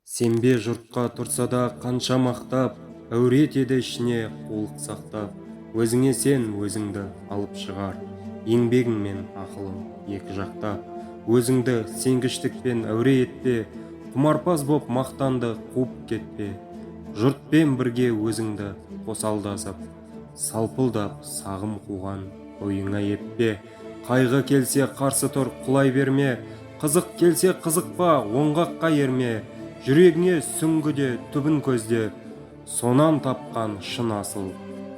Сенбе жұртқа тұрса да қанша мақтап, әурет еді ішіне қулық сақтап. Өзіңе сен өзіңді алып шығар, еңбегің мен ақылың екі жақтап. Өзіңді сенгіштікпен әуре етпе, құмарпаз боп мақтанды қуып кетпе. Жұртпен бірге өзіңді қосалдасып, салпылдап сағым қуған ойыңа еппе. Қайғы келсе қарсы тұр, құлай берме, қызық келсе қызықпа, оңғаққа ерме. Жүрегіңе сүңгіде түбін көзде, сонан тапқан шын асыл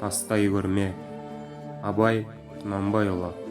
тастай көрме. Абай Құнанбайұлы.